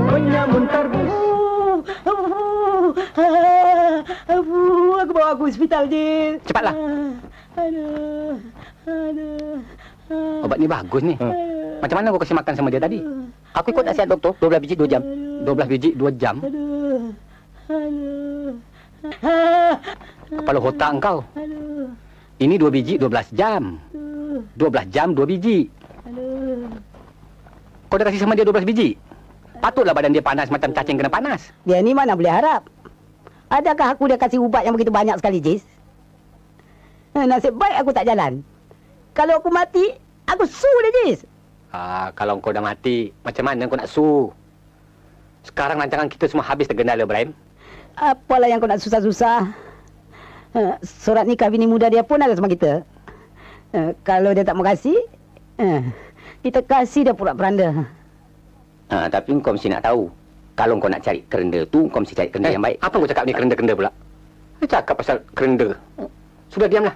Penyamun terbus. Aku bawa aku hospital, Jis. Cepatlah. Aduh. Obat ni bagus ni. Macam mana kau kasih makan sama dia tadi? Aku ikut nasihat doktor, 12 biji 2 jam. 12 biji 2 jam. Kepala otak engkau. Ini 2 biji 12 jam. 12 jam 2 biji. Kau dah kasih sama dia 12 biji? Patutlah badan dia panas macam cacing kena panas. Dia ni mana boleh harap? Adakah aku dia kasih ubat yang begitu banyak sekali, Jis? Nasib baik aku tak jalan. Kalau aku mati, aku su dia, Jis. Kalau kau dah mati, macam mana kau nak su? Sekarang rancangan kita semua habis tergendala, Ibrahim. Apalah yang kau nak susah-susah. Surat nikah bini muda dia pun ada sama kita. Kalau dia tak mau kasih, kita kasih dia pura-peranda. Tapi kau mesti nak tahu. Kalau kau nak cari kerenda tu, kau mesti cari kerenda yang baik. Apa kau cakap ni kerenda-kerenda pula? Dia cakap pasal kerenda. Sudah diamlah.